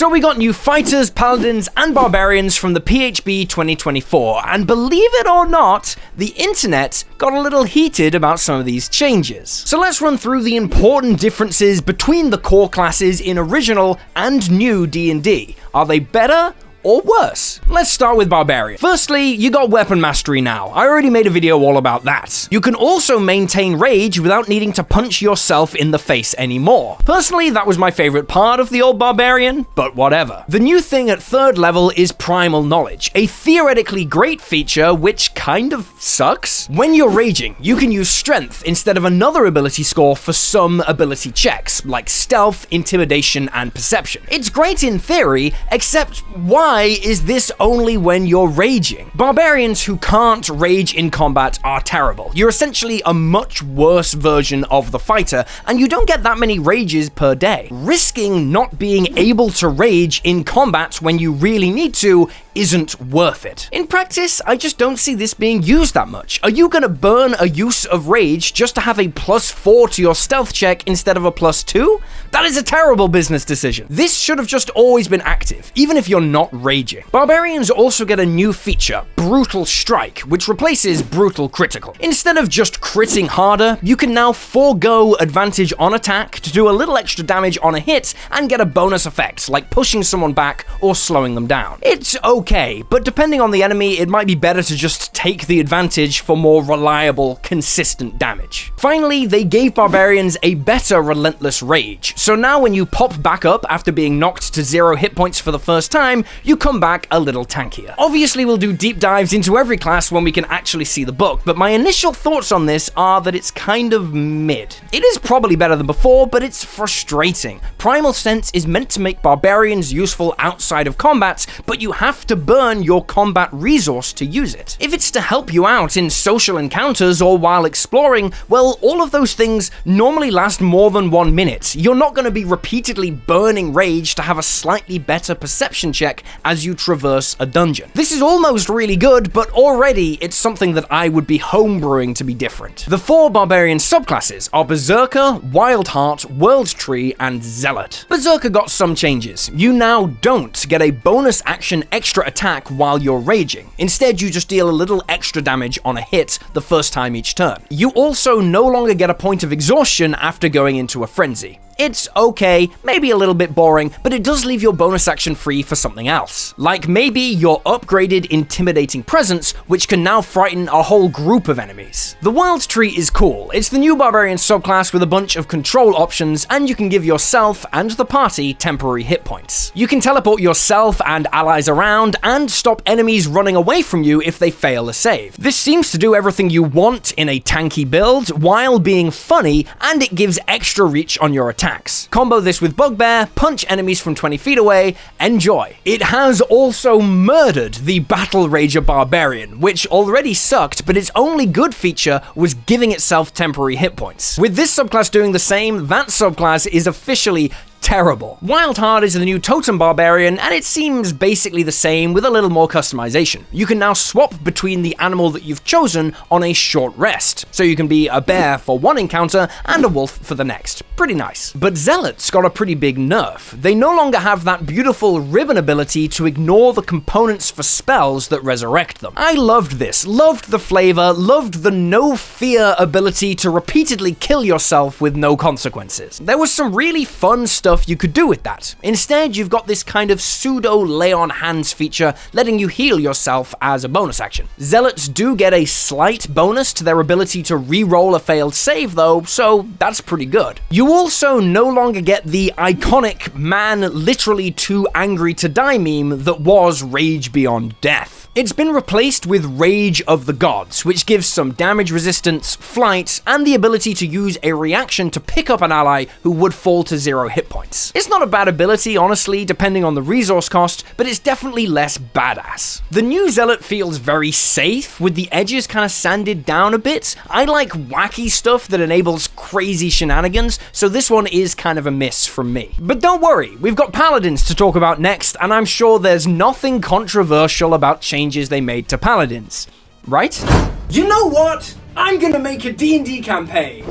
So we got new fighters, paladins, and barbarians from the PHB 2024, and believe it or not, the internet got a little heated about some of these changes. So let's run through the important differences between the core classes in original and new D&D. Are they better or worse? Let's start with Barbarian. Firstly, you got weapon mastery now. I already made a video all about that. You can also maintain rage without needing to punch yourself in the face anymore. Personally, that was my favorite part of the old Barbarian, but whatever. The new thing at 3rd level is Primal Knowledge, a theoretically great feature which kind of sucks. When you're raging, you can use Strength instead of another ability score for some ability checks, like Stealth, Intimidation, and Perception. It's great in theory, except why is this only when you're raging? Barbarians who can't rage in combat are terrible. You're essentially a much worse version of the fighter, and you don't get that many rages per day. Risking not being able to rage in combat when you really need to isn't worth it. In practice, I just don't see this being used that much. Are you gonna burn a use of rage just to have a +4 to your stealth check instead of a +2? That is a terrible business decision. This should have just always been active, even if you're not raging. Barbarians also get a new feature, Brutal Strike, which replaces Brutal Critical. Instead of just critting harder, you can now forego advantage on attack to do a little extra damage on a hit and get a bonus effect, like pushing someone back or slowing them down. It's okay, but depending on the enemy, it might be better to just take the advantage for more reliable, consistent damage. Finally, they gave Barbarians a better Relentless Rage, so now when you pop back up after being knocked to 0 hit points for the first time, you come back a little tankier. Obviously, we'll do deep dives into every class when we can actually see the book, but my initial thoughts on this are that it's kind of mid. It is probably better than before, but it's frustrating. Primal Sense is meant to make Barbarians useful outside of combat, but you have to burn your combat resource to use it. If it's to help you out in social encounters or while exploring, well, all of those things normally last more than 1 minute. You're not going to be repeatedly burning rage to have a slightly better perception check as you traverse a dungeon. This is almost really good, but already it's something that I would be homebrewing to be different. The 4 Barbarian subclasses are Berserker, Wildheart, World Tree, and Zealot. Berserker got some changes. You now don't get a bonus action extra attack while you're raging. Instead, you just deal a little extra damage on a hit the first time each turn. You also no longer get a point of exhaustion after going into a frenzy. It's okay, maybe a little bit boring, but it does leave your bonus action free for something else. Like maybe your upgraded Intimidating Presence, which can now frighten a whole group of enemies. The World Tree is cool. It's the new Barbarian subclass with a bunch of control options, and you can give yourself and the party temporary hit points. You can teleport yourself and allies around, and stop enemies running away from you if they fail a save. This seems to do everything you want in a tanky build, while being funny, and it gives extra reach on your attacks. Combo this with Bugbear, punch enemies from 20 feet away, enjoy. It has also murdered the Battle Rager Barbarian, which already sucked, but its only good feature was giving itself temporary hit points. With this subclass doing the same, that subclass is officially terrible. Wildheart is the new Totem Barbarian, and it seems basically the same with a little more customization. You can now swap between the animal that you've chosen on a short rest, so you can be a bear for one encounter and a wolf for the next. Pretty nice. But Zealots got a pretty big nerf. They no longer have that beautiful ribbon ability to ignore the components for spells that resurrect them. I loved this, loved the flavor, loved the no fear ability to repeatedly kill yourself with no consequences. There was some really fun stuff you could do with that. Instead, you've got this kind of pseudo lay on hands feature letting you heal yourself as a bonus action. Zealots do get a slight bonus to their ability to re-roll a failed save though, so that's pretty good. You also no longer get the iconic man literally too angry to die meme that was Rage Beyond Death. It's been replaced with Rage of the Gods, which gives some damage resistance, flight, and the ability to use a reaction to pick up an ally who would fall to 0 hit points. It's not a bad ability, honestly, depending on the resource cost, but it's definitely less badass. The new Zealot feels very safe, with the edges kind of sanded down a bit. I like wacky stuff that enables crazy shenanigans, so this one is kind of a miss from me. But don't worry, we've got Paladins to talk about next, and I'm sure there's nothing controversial about changes they made to Paladins, right? You know what? I'm gonna make a D&D campaign.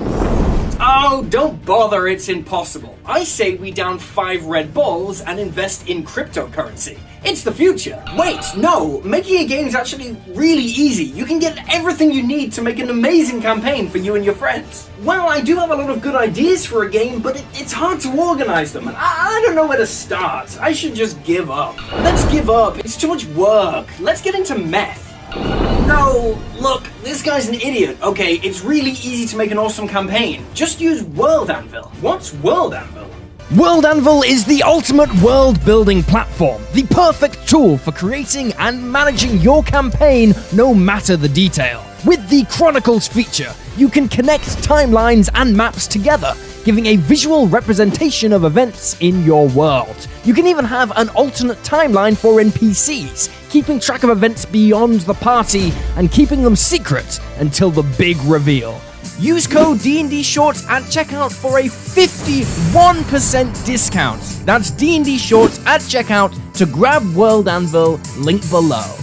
Oh, don't bother, it's impossible. I say we down 5 Red Bulls and invest in cryptocurrency. It's the future. Wait, no, making a game is actually really easy. You can get everything you need to make an amazing campaign for you and your friends. Well, I do have a lot of good ideas for a game, but it's hard to organize them, and I don't know where to start. I should just give up. Let's give up, it's too much work. Let's get into meth. No, look, this guy's an idiot. Okay, it's really easy to make an awesome campaign. Just use World Anvil. What's World Anvil? World Anvil is the ultimate world-building platform, the perfect tool for creating and managing your campaign no matter the detail. With the Chronicles feature, you can connect timelines and maps together, giving a visual representation of events in your world. You can even have an alternate timeline for NPCs, keeping track of events beyond the party and keeping them secret until the big reveal. Use code D&D-Shorts at checkout for a 51% discount. That's D&D-Shorts at checkout to grab World Anvil, link below.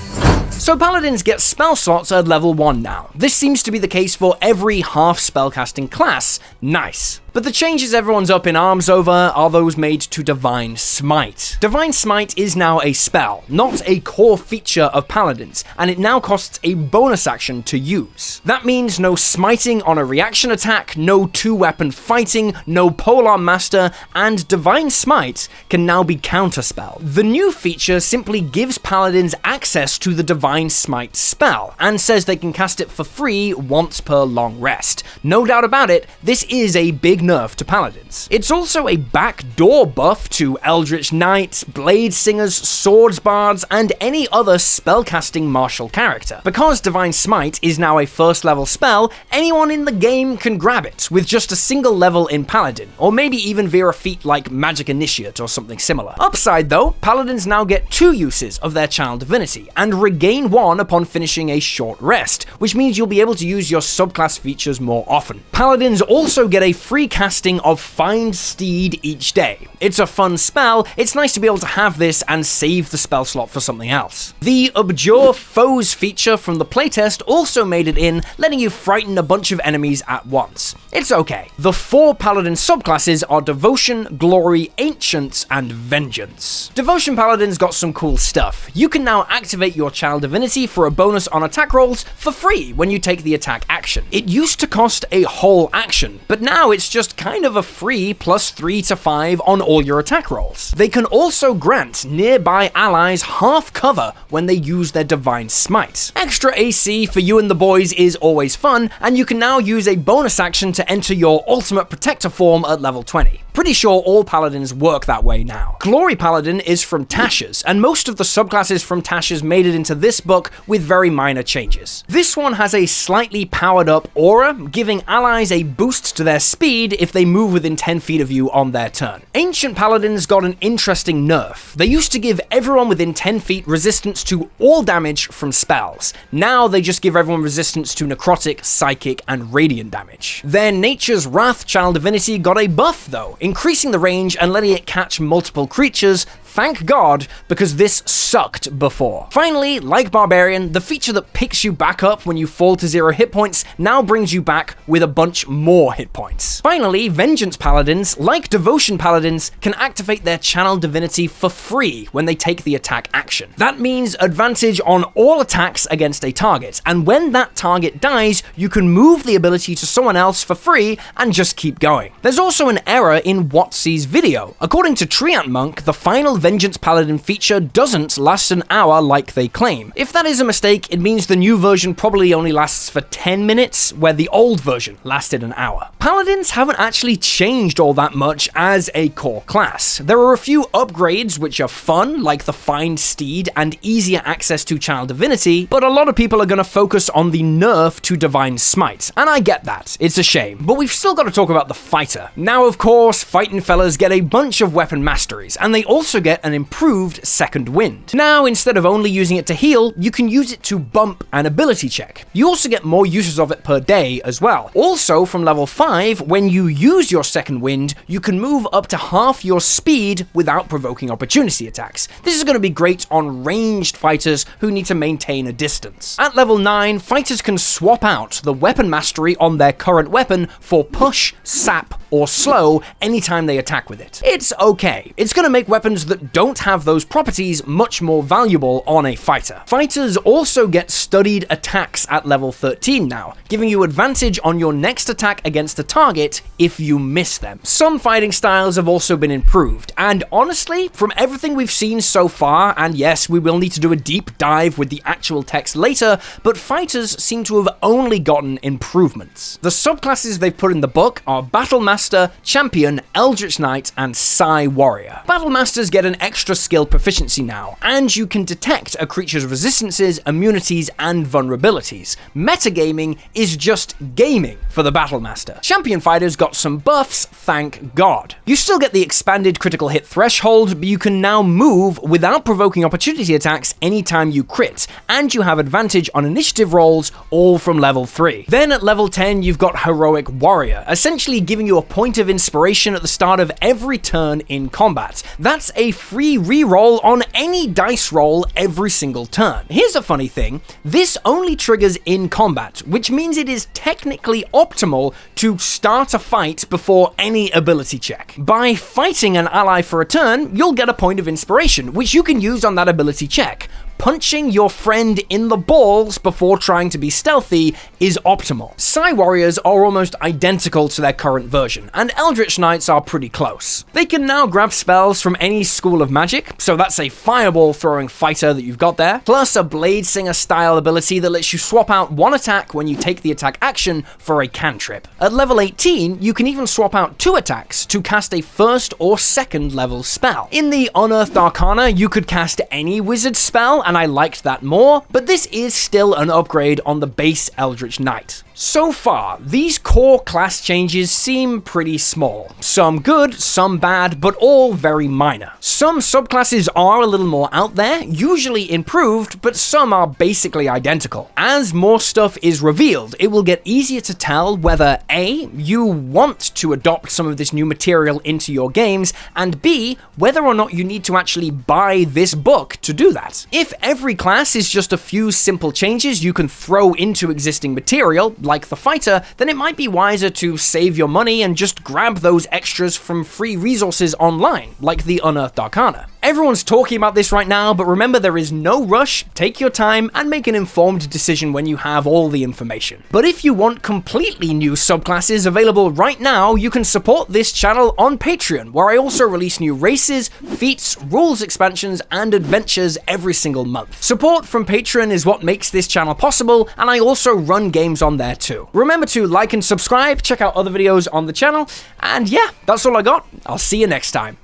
So Paladins get spell slots at level 1 now. This seems to be the case for every half spellcasting class. Nice. But the changes everyone's up in arms over are those made to Divine Smite. Divine Smite is now a spell, not a core feature of Paladins, and it now costs a bonus action to use. That means no smiting on a reaction attack, no 2-weapon fighting, no polearm master, and Divine Smite can now be counterspell. The new feature simply gives Paladins access to the Divine Smite spell, and says they can cast it for free once per long rest. No doubt about it, this is a big nerf to Paladins. It's also a backdoor buff to Eldritch Knights, Blade Singers, Swords Bards, and any other spellcasting martial character. Because Divine Smite is now a first level spell, anyone in the game can grab it, with just a single level in Paladin, or maybe even via a feat like Magic Initiate or something similar. Upside though, Paladins now get 2 uses of their Channel Divinity, and regain 1 upon finishing a short rest, which means you'll be able to use your subclass features more often. Paladins also get a free casting of Find Steed each day. It's a fun spell, it's nice to be able to have this and save the spell slot for something else. The Abjure Foes feature from the playtest also made it in, letting you frighten a bunch of enemies at once. It's okay. The 4 Paladin subclasses are Devotion, Glory, Ancients, and Vengeance. Devotion Paladins got some cool stuff. You can now activate your Channel Divinity for a bonus on attack rolls for free when you take the attack action. It used to cost a whole action, but now it's just kind of a free +3 to 5 on all your attack rolls. They can also grant nearby allies half cover when they use their Divine Smite. Extra AC for you and the boys is always fun, and you can now use a bonus action to enter your Ultimate Protector form at level 20. Pretty sure all Paladins work that way now. Glory Paladin is from Tasha's, and most of the subclasses from Tasha's made it into this book with very minor changes. This one has a slightly powered up aura, giving allies a boost to their speed if they move within 10 feet of you on their turn. Ancient Paladins got an interesting nerf. They used to give everyone within 10 feet resistance to all damage from spells. Now they just give everyone resistance to necrotic, psychic, and radiant damage. Their Nature's Wrath Channel Divinity got a buff though, increasing the range and letting it catch multiple creatures. Thank God, because this sucked before. Finally, like Barbarian, the feature that picks you back up when you fall to 0 hit points now brings you back with a bunch more hit points. Finally, Vengeance Paladins, like Devotion Paladins, can activate their Channel Divinity for free when they take the attack action. That means advantage on all attacks against a target, and when that target dies, you can move the ability to someone else for free and just keep going. There's also an error in Watsy's video. According to Treant Monk, the final Vengeance Paladin feature doesn't last an hour like they claim. If that is a mistake, it means the new version probably only lasts for 10 minutes, where the old version lasted an hour. Paladins haven't actually changed all that much as a core class. There are a few upgrades which are fun, like the Find Steed and easier access to Channel Divinity, but a lot of people are going to focus on the nerf to Divine Smite, and I get that, it's a shame, but we've still got to talk about the fighter. Now of course, fighting fellas get a bunch of weapon masteries, and they also get get an improved second wind. Now, instead of only using it to heal, you can use it to bump an ability check. You also get more uses of it per day as well. Also, from level 5, when you use your second wind, you can move up to half your speed without provoking opportunity attacks. This is going to be great on ranged fighters who need to maintain a distance. At level 9, fighters can swap out the weapon mastery on their current weapon for push, sap, or slow anytime they attack with it. It's okay. It's going to make weapons that don't have those properties much more valuable on a fighter. Fighters also get studied attacks at level 13 now, giving you advantage on your next attack against a target if you miss them. Some fighting styles have also been improved, and honestly, from everything we've seen so far, and yes, we will need to do a deep dive with the actual text later, but fighters seem to have only gotten improvements. The subclasses they've put in the book are Battlemaster, Champion, Eldritch Knight, and Psi Warrior. Battlemasters get an extra skill proficiency now, and you can detect a creature's resistances, immunities, and vulnerabilities. Metagaming is just gaming for the Battlemaster. Champion fighters got some buffs, thank God. You still get the expanded critical hit threshold, but you can now move without provoking opportunity attacks anytime you crit, and you have advantage on initiative rolls, all from level 3. Then at level 10, you've got Heroic Warrior, essentially giving you a point of inspiration at the start of every turn in combat. That's a free reroll on any dice roll every single turn. Here's a funny thing, this only triggers in combat, which means it is technically optimal to start a fight before any ability check. By fighting an ally for a turn, you'll get a point of inspiration, which you can use on that ability check. Punching your friend in the balls before trying to be stealthy is optimal. Psi Warriors are almost identical to their current version, and Eldritch Knights are pretty close. They can now grab spells from any school of magic, so that's a fireball throwing fighter that you've got there, plus a Blade Singer style ability that lets you swap out one attack when you take the attack action for a cantrip. At level 18, you can even swap out 2 attacks to cast a first or second level spell. In the Unearthed Arcana, you could cast any wizard spell, and I liked that more, but this is still an upgrade on the base Eldritch Knight. So far, these core class changes seem pretty small. Some good, some bad, but all very minor. Some subclasses are a little more out there, usually improved, but some are basically identical. As more stuff is revealed, it will get easier to tell whether A, you want to adopt some of this new material into your games, and B, whether or not you need to actually buy this book to do that. If every class is just a few simple changes you can throw into existing material, like the fighter, then it might be wiser to save your money and just grab those extras from free resources online, like the Unearthed Arcana. Everyone's talking about this right now, but remember there is no rush, take your time, and make an informed decision when you have all the information. But if you want completely new subclasses available right now, you can support this channel on Patreon, where I also release new races, feats, rules expansions, and adventures every single month. Support from Patreon is what makes this channel possible, and I also run games on there too. Remember to like and subscribe, check out other videos on the channel, and yeah, that's all I got. I'll see you next time.